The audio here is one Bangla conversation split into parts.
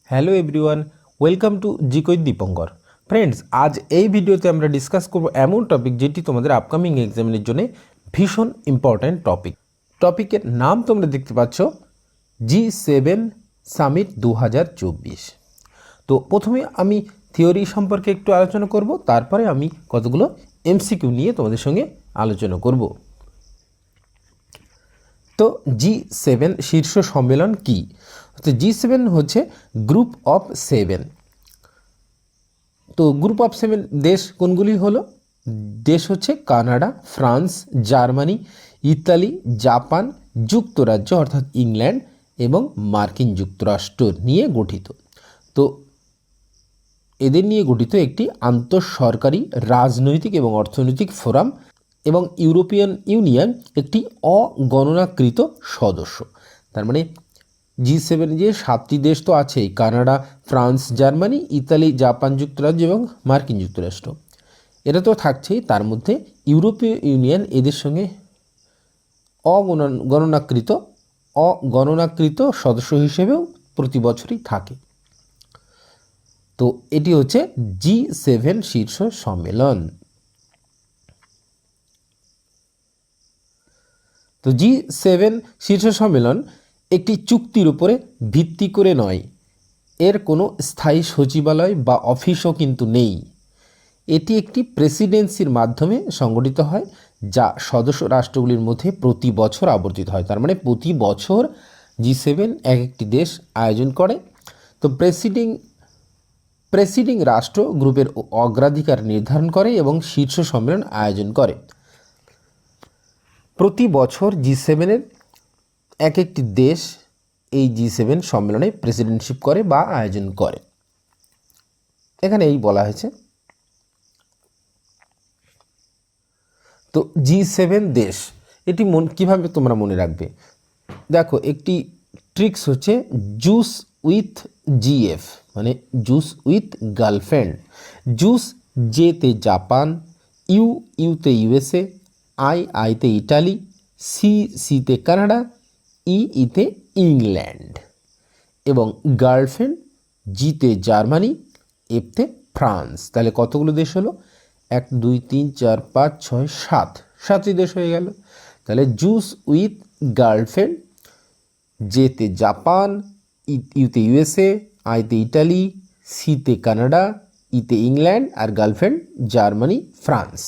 হ্যালো এভরিওয়ান, ওয়েলকাম টু জিকোই দীপঙ্কর। ফ্রেন্ডস, আজ এই ভিডিওতে আমরা ডিসকাস করব এমন টপিক যেটি তোমাদের আপকামিং এক্সামিনের জন্য ভীষণ ইম্পর্ট্যান্ট টপিকের নাম তোমরা দেখতে পাচ্ছ, G7 সামিট 2024। তো প্রথমে আমি থিওরি সম্পর্কে একটু আলোচনা করব, তারপরে আমি কতগুলো এমসিকিউ নিয়ে তোমাদের সঙ্গে আলোচনা করব। তো G7 শীর্ষ সম্মেলন কি? তো G7 হচ্ছে গ্রুপ অফ 7। তো গ্রুপ অফ 7 দেশ কোনগুলি হলো? দেশ হচ্ছে Canada, France, Germany, Italy, Japan, যুক্তরাজ্য অর্থাৎ ইংল্যান্ড এবং মার্কিন যুক্তরাষ্ট্র নিয়ে গঠিত। তো এদের নিয়ে গঠিত একটি আন্তঃসরকারি রাজনৈতিক এবং অর্থনৈতিক ফোরাম, এবং ইউরোপিয়ান ইউনিয়ন একটি অগণনাকৃত সদস্য। তার মানে G7 যে 7টি দেশ তো আছেই, Canada, France, Germany, Italy, Japan, যুক্তরাজ্য এবং মার্কিন যুক্তরাষ্ট্র, এরা তো থাকছেই। তার মধ্যে ইউরোপীয় ইউনিয়ন এদের সঙ্গে অগণনাকৃত সদস্য হিসেবেও প্রতি বছরই থাকে। তো এটি হচ্ছে G7 শীর্ষ সম্মেলন। তো G7 শীর্ষ সম্মেলন একটি চুক্তির উপরে ভিত্তি করে নয়, এর কোনো স্থায়ী সচিবালয় বা অফিসও কিন্তু নেই। এটি একটি প্রেসিডেন্সির মাধ্যমে সংগঠিত হয়, যা সদস্য রাষ্ট্রগুলির মধ্যে প্রতি বছর আবর্তিত হয়। তার মানে প্রতি বছর G7 এক একটি দেশ আয়োজন করে। তো প্রেসিডিং রাষ্ট্র গ্রুপের অগ্রাধিকার নির্ধারণ করে এবং শীর্ষ সম্মেলন আয়োজন করে। প্রতি বছর G7-এর এক একটি দেশ এই G7 সম্মেলনে প্রেসিডেন্টশিপ করে বা আয়োজন করে। এখানে এই বলা হয়েছে। তো G7 দেশ এটি কীভাবে তোমরা মনে রাখবে? দেখো, একটি ট্রিক্স হচ্ছে জুস উইথ GF, মানে জুস উইথ গার্লফ্রেন্ড। জুস জেতে জাপান, ইউতে USA, আইতে ইটালি, সিতে কানাডা, ইতে ইংল্যান্ড এবং গার্লফ্রেন্ড জিতে জার্মানি, এফতে ফ্রান্স। তাহলে কতগুলো দেশ হলো? 1 2 3 4 5 6 7টি দেশ হয়ে গেল। তাহলে জুস উইথ গার্লফ্রেন্ড, জেতে জাপান, ইউতে USA, আইতে ইটালি, সিতে কানাডা, ইতে ইংল্যান্ড আর গার্লফ্রেন্ড জার্মানি, ফ্রান্স।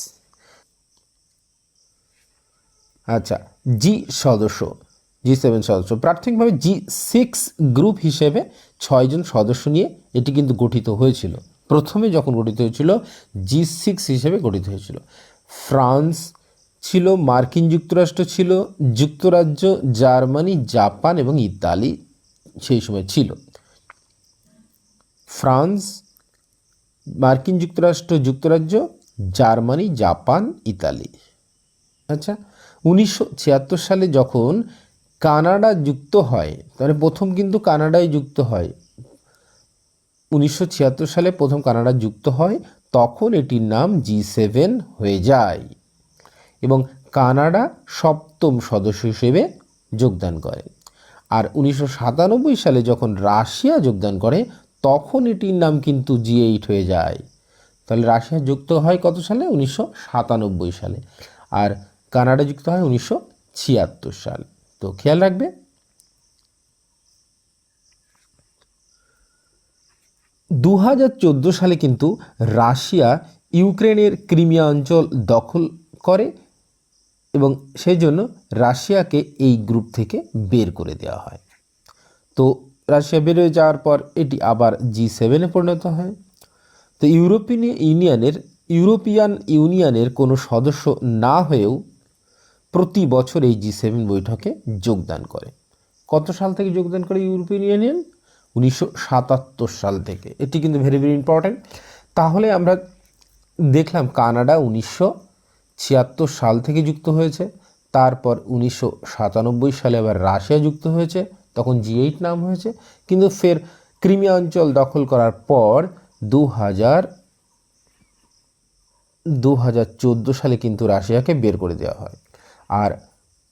আচ্ছা, G7 সদস্য প্রাথমিকভাবে G6 গ্রুপ হিসেবে 6 জন সদস্য নিয়ে এটি কিন্তু গঠিত হয়েছিল। প্রথমে যখন গঠিত হয়েছিল G6 হিসেবে গঠিত হয়েছিল। ফ্রান্স ছিল, মার্কিন যুক্তরাষ্ট্র ছিল, যুক্তরাজ্য, জার্মানি, জাপান এবং ইতালি সেই সময় ছিল। ফ্রান্স, মার্কিন যুক্তরাষ্ট্র, যুক্তরাজ্য, জার্মানি, জাপান, ইতালি। আচ্ছা, 1976 সালে যখন কানাডা যুক্ত হয়, তাহলে প্রথম কিন্তু কানাডায় যুক্ত হয়। 1976 সালে প্রথম কানাডা যুক্ত হয়, তখন এটির নাম G7 হয়ে যায় এবং কানাডা 7ম সদস্য হিসেবে যোগদান করে। আর 1997 সালে যখন রাশিয়া যোগদান করে, তখন এটির নাম কিন্তু G8 হয়ে যায়। তাহলে রাশিয়া যুক্ত হয় কত সালে? 1997 সালে। আর কানাডা যুক্ত হয় 1976 সালে। তো খেয়াল রাখবে। 2014 সালে কিন্তু রাশিয়া ইউক্রেনের ক্রিমিয়া অঞ্চল দখল করে এবং সেই জন্য রাশিয়াকে এই গ্রুপ থেকে বের করে দেওয়া হয়। তো রাশিয়া বের হয়ে যাওয়ার পর এটি আবার G7-এ পরিণত হয়। তো ইউরোপিয়ান ইউনিয়নের কোনো সদস্য না হয়েও প্রতি বছর এই G7 বৈঠকে যোগদান করে। কত সাল থেকে যোগদান করে ইউরোপিয়ান ইউনিয়ন? 1977 সাল থেকে। এটি কিন্তু ভেরি ভেরি ইম্পর্ট্যান্ট। তাহলে আমরা দেখলাম কানাডা 1976 সাল থেকে যুক্ত হয়েছে, তারপর 1997 সালে আবার রাশিয়া যুক্ত হয়েছে, তখন G8 নাম হয়েছে। কিন্তু ফের ক্রিমিয়া অঞ্চল দখল করার পর 2014 সালে কিন্তু রাশিয়াকে বের করে দেওয়া হয়। আর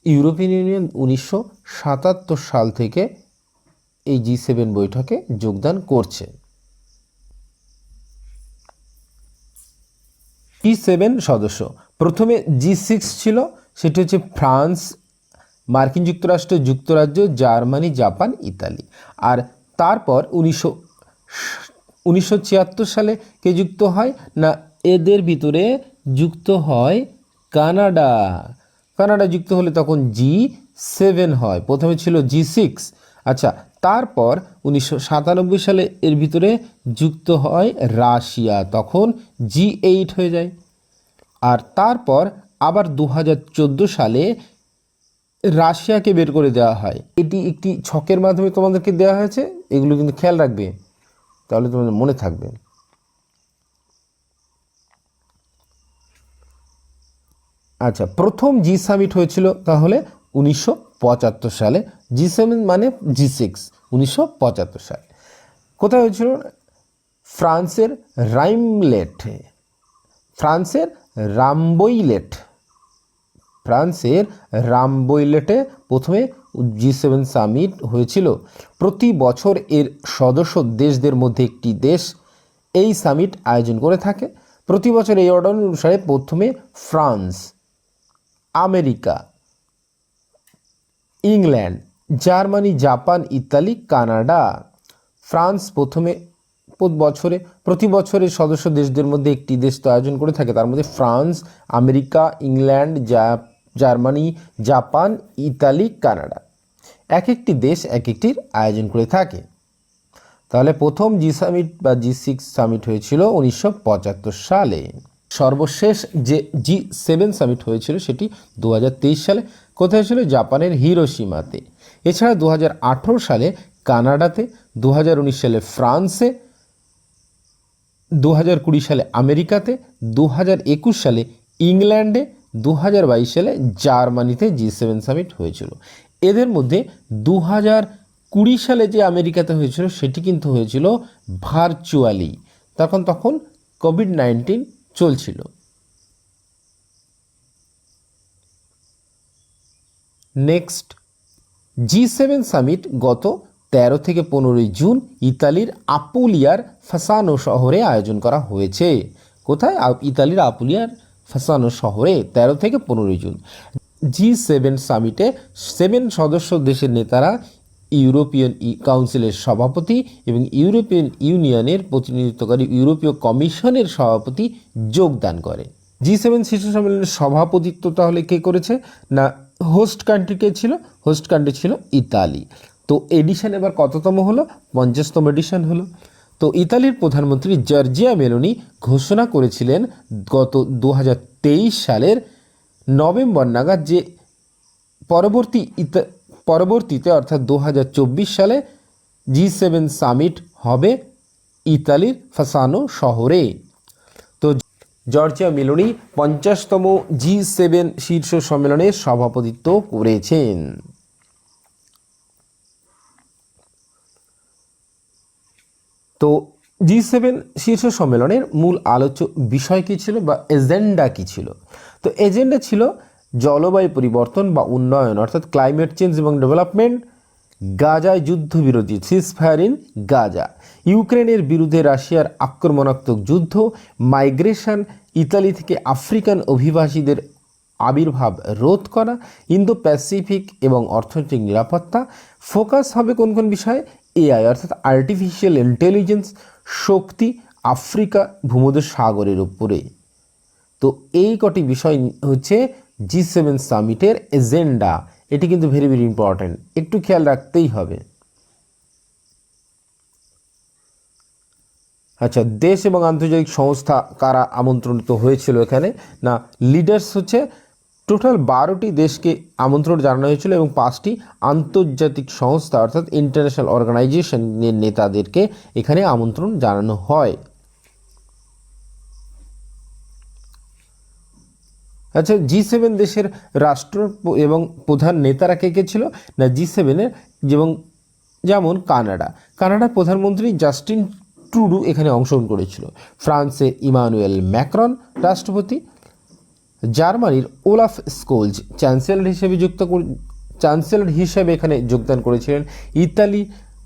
ইউরোপিয়ান ইউনিয়ন 1977 সাল থেকে এই G7 বৈঠকে যোগদান করছে। G7 সদস্য, প্রথমে G6 ছিল, সেটি হচ্ছে ফ্রান্স, মার্কিন যুক্তরাষ্ট্র, যুক্তরাজ্য, জার্মানি, জাপান, ইতালি। আর তারপর 1976 সালে কে যুক্ত হয় না, এদের ভিতরে যুক্ত হয় কানাডা। কানাডা যুক্ত হলে তখন G7 হয়, প্রথমে ছিল G6। আচ্ছা, তারপর 1997 সালে এর ভিতরে যুক্ত হয় রাশিয়া, তখন G8 হয়ে যায়। আর তারপর আবার 2014 সালে রাশিয়াকে বের করে দেওয়া হয়। এটি একটি ছকের মাধ্যমে তোমাদেরকে দেওয়া হয়েছে, এগুলো কিন্তু খেয়াল রাখবে, তাহলে তোমাদের মনে থাকবে। আচ্ছা, প্রথম জি সামিট হয়েছিল তাহলে 1975 সালে। G7 মানে G6, 1975 সালে। কোথায় হয়েছিল? ফ্রান্সের রাইমলেটে, ফ্রান্সের রামবইলেটে প্রথমে G7 সামিট হয়েছিল। প্রতি বছর এর সদস্য দেশদের মধ্যে একটি দেশ এই সামিট আয়োজন করে থাকে। প্রতি বছর এই অর্ডার অনুসারে প্রথমে France, America, England, Germany, Japan, Italy, Canada. France প্রতি বছরে সদস্য দেশদের মধ্যে একটি দেশ তো আয়োজন করে থাকে, তার মধ্যে France, America, England, Germany, Japan, Italy, Canada. এক একটি দেশ এক একটির আয়োজন করে থাকে। তাহলে প্রথম জি সামিট বা G6 সামিট হয়েছিল 1975 সালে। সর্বশেষ যে G7 সামিট হয়েছিল সেটি 2023 সালে। কোথায় ছিল? জাপানের হিরোশিমাতে। এছাড়া 2018 সালে কানাডাতে, 2019 সালে ফ্রান্সে, 2020 সালে আমেরিকাতে, 2021 সালে ইংল্যান্ডে, 2022 সালে জার্মানিতে G7 সামিট হয়েছিল। এদের মধ্যে 2020 সালে যে আমেরিকাতে হয়েছিল সেটি কিন্তু হয়েছিল ভার্চুয়ালি, তখন কোভিড-19 চলছিল। নেক্সট, G7 সামিট গত 13 থেকে 15 জুন ইতালির আপুলিয়ার ফাসানো শহরে আয়োজন করা হয়েছে। কোথায়? ইতালির আপুলিয়ার ফাসানো শহরে 13 থেকে 15 জুন। G7 সামিটে 7 সদস্য দেশের নেতারা, ইউরোপিয়ান কাউন্সিলের সভাপতি এবং ইউরোপিয়ান ইউনিয়নের প্রতিনিধিত্বকারী ইউরোপীয় কমিশনের সভাপতি যোগদান করে। G7 শীর্ষ সম্মেলনের সভাপতিত্ব তাহলে কে করেছে না, হোস্ট কান্ট্রি কে ছিল? হোস্ট কান্ট্রি ছিল ইতালি। তো এডিশন এবার কততম হলো? 50তম এডিশন হলো। তো ইতালির প্রধানমন্ত্রী জর্জিয়া মেলোনি ঘোষণা করেছিলেন গত 2023 সালের নভেম্বর নাগাদ যে পরবর্তীতে অর্থাৎ 2024 সালে G7 সামিট হবে ইতালির ফাসানো শহরে। তো জর্জিয়া মেলোনি 50তম G7 শীর্ষ সম্মেলনের সভাপতিত্ব করেছেন। তো G7 শীর্ষ সম্মেলনের মূল আলোচ্য বিষয় কী ছিল বা এজেন্ডা কী ছিল? তো এজেন্ডা ছিল জলবায়ু পরিবর্তন বা উন্নয়ন অর্থাৎ ক্লাইমেট চেঞ্জ এবং ডেভেলপমেন্ট, গাজায় যুদ্ধবিরতি সিজফায়ার ইন গাজা, ইউক্রেনের বিরুদ্ধে রাশিয়ার আক্রমণাত্মক যুদ্ধ, মাইগ্রেশন, ইতালি থেকে আফ্রিকান অভিবাসীদের আবির্ভাব রোধ করা, ইন্দো প্যাসিফিক এবং অর্থনৈতিক নিরাপত্তা। ফোকাস হবে কোন কোন বিষয়ে? এআই অর্থাৎ আর্টিফিশিয়াল ইন্টেলিজেন্স, শক্তি, আফ্রিকা, ভূমধ্যসাগরের উপরে। তো এই কটি বিষয় হচ্ছে G7 সামিটের এজেন্ডা। এটি কিন্তু ভেরি ভেরি ইম্পর্ট্যান্ট, একটু খেয়াল রাখতেই হবে। আচ্ছা, দেশ এবং আন্তর্জাতিক সংস্থা কারা আমন্ত্রিত হয়েছিল এখানে না, লিডার্স হচ্ছে টোটাল 12টি দেশকে আমন্ত্রণ জানানো হয়েছিল এবং 5টি আন্তর্জাতিক সংস্থা অর্থাৎ ইন্টারন্যাশনাল অর্গানাইজেশনের নেতাদেরকে এখানে আমন্ত্রণ জানানো হয়। আচ্ছা, G7 দেশের রাষ্ট্র এবং প্রধান নেতারা কে কে ছিল না, G7-এর যেমন কানাডার প্রধানমন্ত্রী জাস্টিন ট্রুডো এখানে অংশগ্রহণ করেছিল। ফ্রান্সের ইমানুয়েল ম্যাক্রন রাষ্ট্রপতি, জার্মানির ওলাফ স্কোলজ চ্যান্সেলর হিসেবে এখানে যোগদান করেছিলেন। ইতালি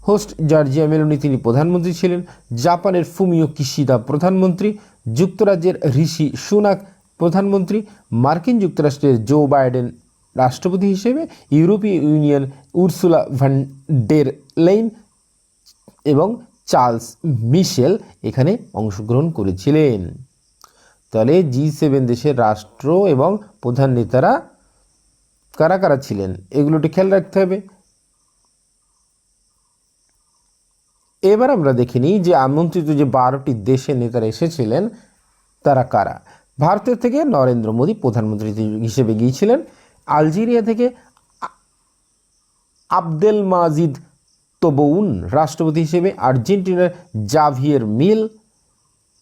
হোস্ট জর্জিয়া মেলোনি, তিনি প্রধানমন্ত্রী ছিলেন। জাপানের ফুমিও কিশিদা প্রধানমন্ত্রী। যুক্তরাজ্যের ঋষি সুনাক প্রধানমন্ত্রী। মার্কিন যুক্তরাষ্ট্রের জো বাইডেন রাষ্ট্রপতি হিসেবে। ইউরোপীয় ইউনিয়ন উর্সুলা ভ্যান ডের লেইন এবং চার্লস মিশেল এখানে অংশগ্রহণ করেছিলেন। তাহলে G7 দেশের রাষ্ট্র এবং প্রধান নেতারা কারা কারা ছিলেন এগুলোটি খেয়াল রাখতে হবে। এবার আমরা দেখে নিই যে আমন্ত্রিত যে 12টি দেশের নেতারা এসেছিলেন তারা কারা। ভারতের থেকে নরেন্দ্র মোদী প্রধানমন্ত্রী হিসেবে গিয়েছিলেন। আলজেরিয়া থেকে আবদেল মাজিদ তোবউন রাষ্ট্রপতি হিসেবে। আর্জেন্টিনার জাভিয়ের মিল।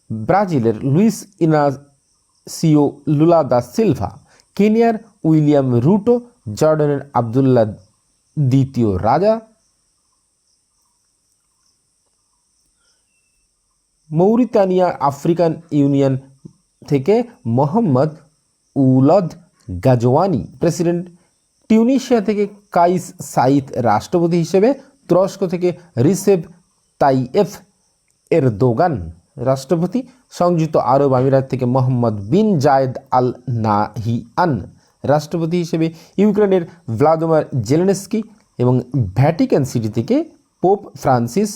ব্রাজিলের Luiz Inacio Lula da Silva. কেনিয়ার উইলিয়াম রুটো। জর্ডানের আবদুল্লাহ দ্বিতীয় রাজা। মৌরিতানিয়া আফ্রিকান ইউনিয়ন থেকে Mohamed Ould Ghazouani president. Tunisia থেকে কাইস সাইদ রাষ্ট্রপতি হিসেবে। তুরস্ক থেকে রিসেপ তাইয়েফ এরদোগান রাষ্ট্রপতি। সংযুক্ত আরব আমিরাত থেকে মোহাম্মদ বিন জায়েদ আল নাহিয়ান রাষ্ট্রপতি হিসেবে। ইউক্রেনের ভ্লাদিমির জেলেনস্কি এবং ভ্যাটিকান সিটি থেকে পোপ ফ্রান্সিস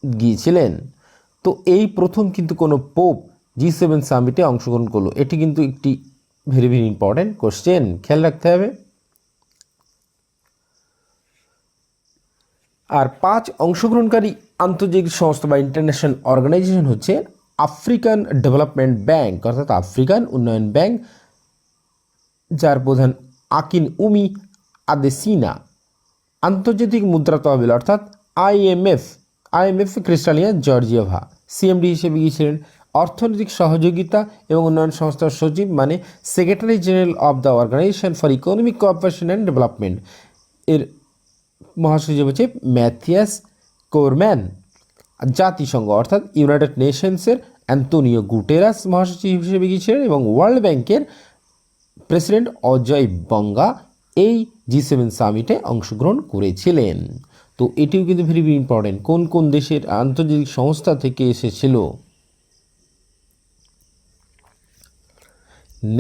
গিয়েছিলেন। তো এই প্রথম কিন্তু কোনো পোপ G7 সামিটে অংশগ্রহণ করলো। এটি কিন্তু একটি ভেরি ভেরি ইম্পর্টেন্ট কোশ্চেন, খেয়াল রাখতে হবে। আর 5 অংশগ্রহণকারী আন্তর্জাতিক সংস্থা বা ইন্টারন্যাশনাল অর্গানাইজেশন হচ্ছে আফ্রিকান ডেভেলপমেন্ট ব্যাংক অর্থাৎ আফ্রিকান উন্নয়ন ব্যাংক, যার প্রধান আকিন উমি আদেসিনা। আন্তর্জাতিক মুদ্রা তহবিল অর্থাৎ IMF ক্রিস্টালিয়া জর্জিয়েভা CMD হিসেবে গিয়েছিলেন। অর্থনৈতিক সহযোগিতা এবং উন্নয়ন সংস্থার সচিব মানে secretary general of the organisation for economic cooperation and development এর মহাসচিব হচ্ছে ম্যাথিয়াস কোরম্যান। জাতিসংঘ অর্থাৎ ইউনাইটেড নেশনসের অ্যান্তোনিও গুটেরাস মহাসচিব হিসেবে গিয়েছিলেন এবং ওয়ার্ল্ড ব্যাংকের প্রেসিডেন্ট অজয় বঙ্গা এই G7 সামিটে অংশগ্রহণ করেছিলেন। তো এটিও কিন্তু ভেরি ভেরি ইম্পর্টেন্ট, কোন কোন দেশের আন্তর্জাতিক সংস্থা থেকে এসেছিল।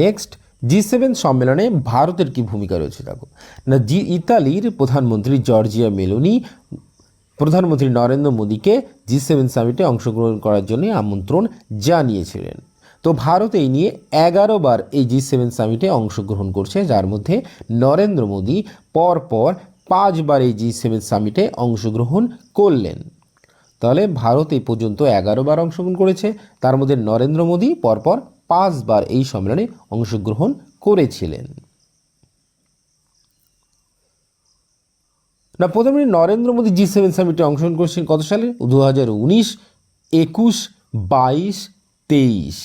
নেক্সট, G7 সম্মেলনে ভারতের কি ভূমিকা রয়েছে দেখো না। ইতালির প্রধানমন্ত্রী জর্জিয়া মেলোনি প্রধানমন্ত্রী নরেন্দ্র মোদীকে G7 সামিটে অংশগ্রহণ করার জন্য আমন্ত্রণ জানিয়েছিলেন। তো ভারত এই নিয়ে 11 বার এই G7 সামিটে অংশগ্রহণ করছে, যার মধ্যে নরেন্দ্র মোদী পরপর 5 বার এই G7 সামিটে অংশগ্রহণ করলেন। তাহলে ভারত এই পর্যন্ত 11 বার অংশগ্রহণ করেছে, তার মধ্যে নরেন্দ্র মোদী পরপর 5 বার এই সম্মেলনে অংশগ্রহণ করেছিলেন। না, প্রথমে নরেন্দ্র মোদী G7 সামিটে অংশগ্রহণ করেছেন কত সালে? 2019, 21, 22, 23,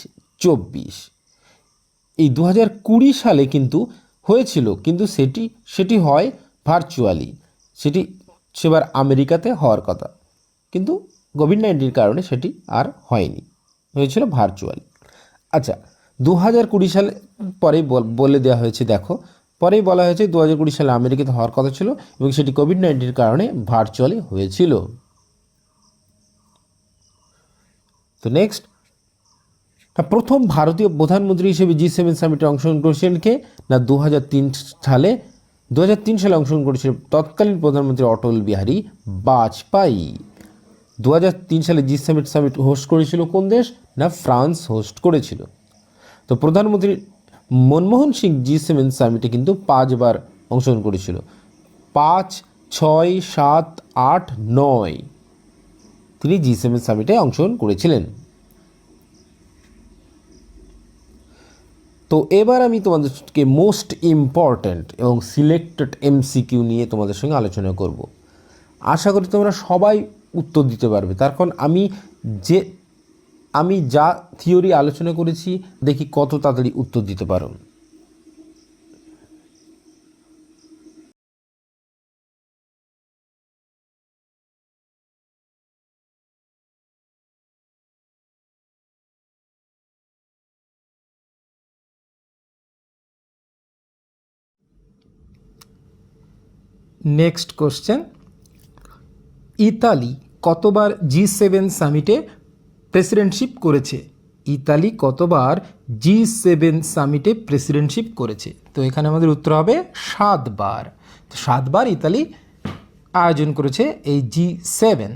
24। এই 2020 সালে কিন্তু হয়েছিল, কিন্তু সেটি হয় ভার্চুয়ালি। সেবার আমেরিকাতে হওয়ার কথা, কিন্তু কোভিড-19 কারণে সেটি আর হয়নি, হয়েছিল ভার্চুয়ালি। আচ্ছা, 2020 সালে পরেই বলে দেওয়া হয়েছে, দেখো পরেই বলা হয়েছে 2020 সালে আমেরিকাতে হওয়ার কথা ছিল এবং সেটি কোভিড-19 কারণে ভার্চুয়ালি হয়েছিল। তো নেক্সট, প্রথম ভারতীয় প্রধানমন্ত্রী হিসেবে G7 সামিটে অংশগ্রহণ করেছিলেন কে? না 2003 সালে অংশগ্রহণ করেছিলেন তৎকালীন প্রধানমন্ত্রী অটল বিহারী বাজপেয়ী। 2003 সালে G7 সামিট হোস্ট করেছিল কোন দেশ? না ফ্রান্স হোস্ট করেছিল। তো প্রধানমন্ত্রী মনমোহন সিং G7 সামিটে কিন্তু 5 বার অংশগ্রহণ করেছিল। 5, 6, 7, 8, 9 তিনি G7 সামিটে অংশগ্রহণ করেছিলেন। তো এবার আমি তোমাদেরকে মোস্ট ইম্পর্ট্যান্ট এবং সিলেক্টেড MCQ নিয়ে তোমাদের সঙ্গে আলোচনা করব। আশা করি তোমরা সবাই উত্তর দিতে পারবে, তার কারণ আমি যা থিওরি আলোচনা করেছি দেখি কত তাড়াতাড়ি উত্তর দিতে পারো। নেক্সট কোশ্চেন, ইতালি কতবার G7 সামিটে প্রেসিডেন্টশিপ করেছে? ইতালি কতবার G7 সামিটে প্রেসিডেন্টশিপ করেছে? তো এখানে আমাদের উত্তর হবে 7 বার। তো 7 বার ইতালি আয়োজন করেছে এই G7।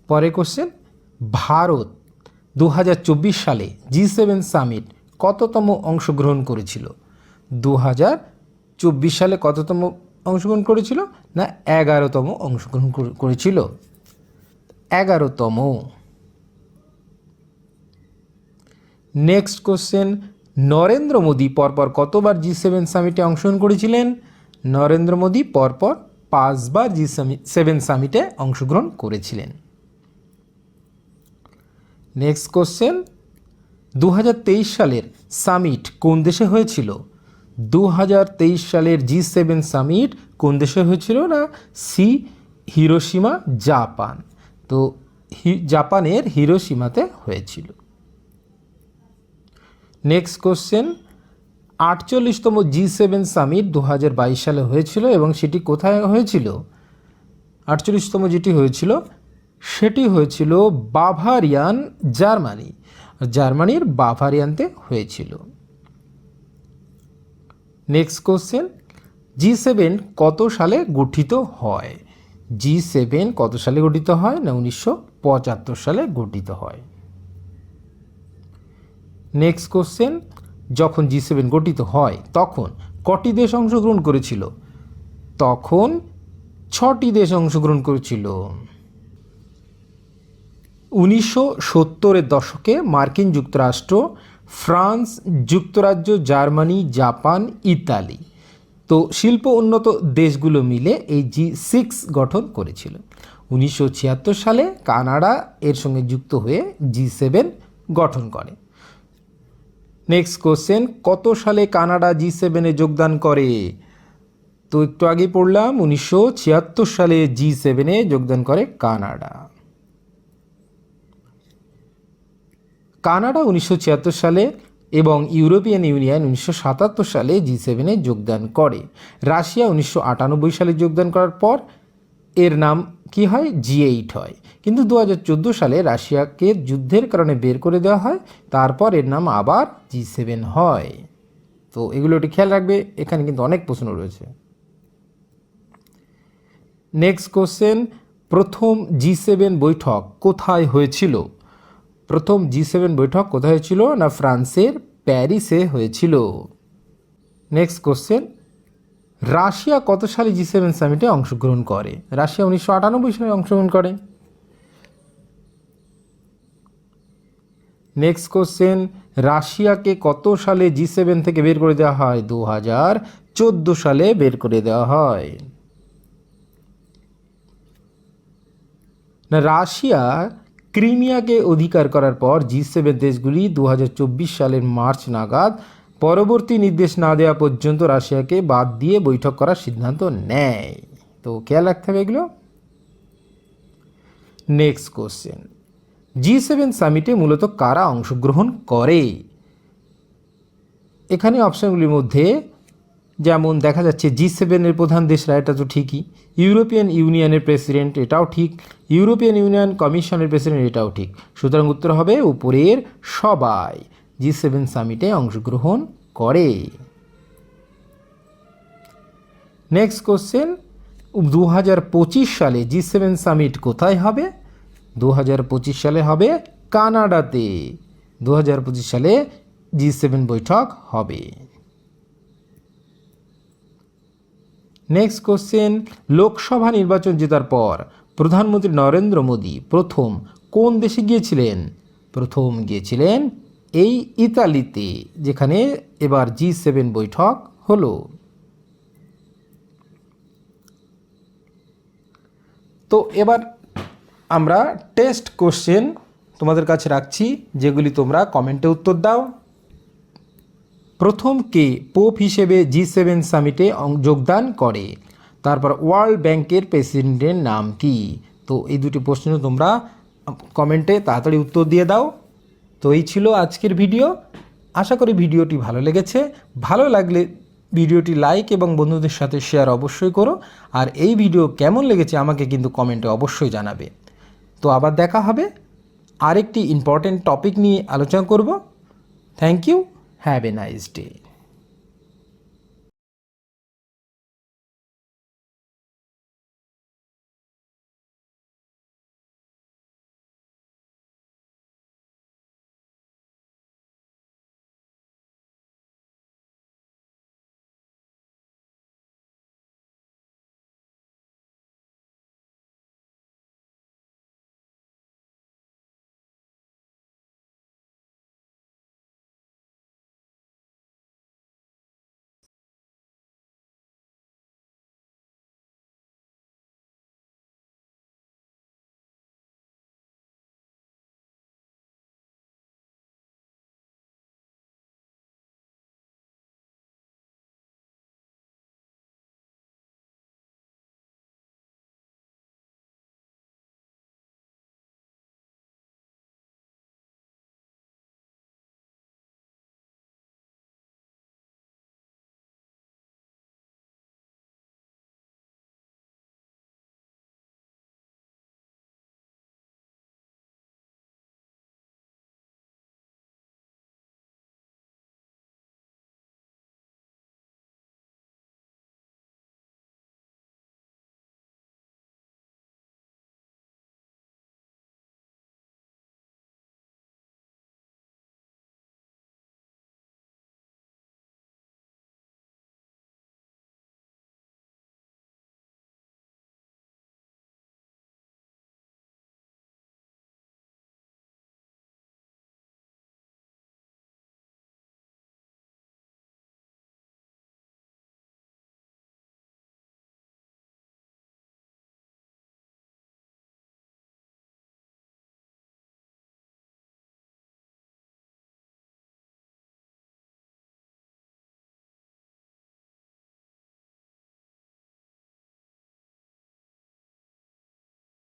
পরে কোশ্চেন, ভারত 2024 সালে G7 সামিট কততম অংশগ্রহণ করেছিল? 2024 সালে কততম অংশগ্রহণ করেছিল? না 11তম অংশগ্রহণ করেছিল, 11তম। নেক্সট কোশ্চেন, নরেন্দ্র মোদী পরপর কতবার G7 সামিটে অংশগ্রহণ করেছিলেন? নরেন্দ্র মোদী পরপর 5 বার G7 সামিটে অংশগ্রহণ করেছিলেন। নেক্সট কোশ্চেন, 2023 সালের সামিট কোন দেশে হয়েছিল? 2023 সালের G7 সামিট কোন দেশে হয়েছিল? না সি হিরোশিমা, জাপান। তো জাপানের হিরোশিমাতে হয়েছিল। নেক্সট কোশ্চেন, 48তম G7 সামিট 2022 সালে হয়েছিল এবং সেটি কোথায় হয়েছিল? 48তম যেটি হয়েছিল সেটি হয়েছিল বাভারিয়ান, জার্মানি। জার্মানির বাভারিয়ানতে হয়েছিল। নেক্সট কোশ্চেন, G7 কত সালে গঠিত হয়? G7 কত সালে গঠিত হয়? না 1975 সালে গঠিত হয়। নেক্সট কোশ্চেন, যখন G7 গঠিত হয় তখন কটি দেশ অংশগ্রহণ করেছিল? তখন 6টি দেশ অংশগ্রহণ করেছিল। 1970-এর দশকে মার্কিন যুক্তরাষ্ট্র, ফ্রান্স, যুক্তরাজ্য, জার্মানি, জাপান, ইতালি, তো শিল্প উন্নত দেশগুলো মিলে এই G6 গঠন করেছিল। 1976 সালে কানাডা এর সঙ্গে যুক্ত হয়ে G7 গঠন করে। নেক্সট কোশ্চেন, কত সালে কানাডা G7-এ যোগদান করে? তো একটু আগে পড়লাম 1976 সালে G7-এ যোগদান করে কানাডা। কানাডা 1976 সালে এবং ইউরোপিয়ান ইউনিয়ন 1977 সালে G7-এ যোগদান করে। রাশিয়া 1998 সালে যোগদান করার পর এর নাম কি হয়? G8 হয়। কিন্তু 2014 সালে রাশিয়াকে যুদ্ধের কারণে বের করে দেওয়া হয়, তারপর এর নাম আবার G7 হয়। তো এগুলো একটু খেয়াল রাখবে, এখানে কিন্তু অনেক প্রশ্ন রয়েছে। নেক্সট কোশ্চেন, প্রথম G7 বৈঠক কোথায় হয়েছিল? প্রথম G7 বৈঠক কোথায় হয়েছিল? না ফ্রান্সের প্যারিসে হয়েছিল। নেক্সট কোশ্চেন, রাশিয়া কত সালে G7 সামিটে অংশগ্রহণ করে? রাশিয়া 1998 সালে অংশগ্রহণ করে। নেক্সট কোশ্চেন, রাশিয়াকে কত সালে G7 থেকে বের করে দেওয়া হয়? 2014 সালে বের করে দেওয়া হয়। না রাশিয়া ক্রিমিয়াকে অধিকার করার পর G7 দেশগুলি 2024 সালের মার্চ নাগাদ পরবর্তী নির্দেশ না দেওয়া পর্যন্ত রাশিয়াকে বাদ দিয়ে বৈঠক করার সিদ্ধান্ত নেয়। তো খেয়াল রাখতে হবে এগুলো। নেক্সট কোশ্চেন, G7 সামিটে মূলত কারা অংশগ্রহণ করে? এখানে অপশনগুলির মধ্যে যেমন দেখা যাচ্ছে G7 এর প্রধান দেশরা, এটা তো ঠিকই। ইউরোপিয়ান ইউনিয়নের প্রেসিডেন্ট, এটাও ঠিক। ইউরোপিয়ান ইউনিয়ন কমিশনের প্রেসিডেন্ট, এটাও ঠিক। সুতরাং উত্তর হবে উপরের সবাই G7 সামিটে অংশগ্রহণ করে। নেক্সট কোশ্চেন, 2025 সালে G7 সামিট কোথায় হবে? 2025 সালে হবে কানাডাতে। 2025 সালে G7 বৈঠক হবে। নেক্সট কোশ্চেন, লোকসভা নির্বাচন জেতার পর প্রধানমন্ত্রী নরেন্দ্র মোদী প্রথম কোন দেশে গিয়েছিলেন? প্রথম গিয়েছিলেন এই ইতালিতে, যেখানে এবার G7 বৈঠক হলো। তো এবার আমরা টেস্ট কোশ্চেন তোমাদের কাছে রাখছি, যেগুলি তোমরা কমেন্টে উত্তর দাও। প্রথম কে পোপ হিসেবে G7 সামিটে যোগদান করে? তারপর ওয়ার্ল্ড ব্যাংকের প্রেসিডেন্টের নাম কি? তো এই দুটি প্রশ্ন তোমরা কমেন্টে তাড়াতাড়ি উত্তর দিয়ে দাও। তো এই ছিল আজকের ভিডিও। আশা করি ভিডিওটি ভালো লেগেছে। ভালো লাগলে ভিডিওটি লাইক এবং বন্ধুদের সাথে শেয়ার অবশ্যই করো। আর এই ভিডিও কেমন লেগেছে আমাকে কিন্তু কমেন্টে অবশ্যই জানাবে। তো আবার দেখা হবে, আরেকটি ইম্পর্টেন্ট টপিক নিয়ে আলোচনা করব। Thank you, have a nice day.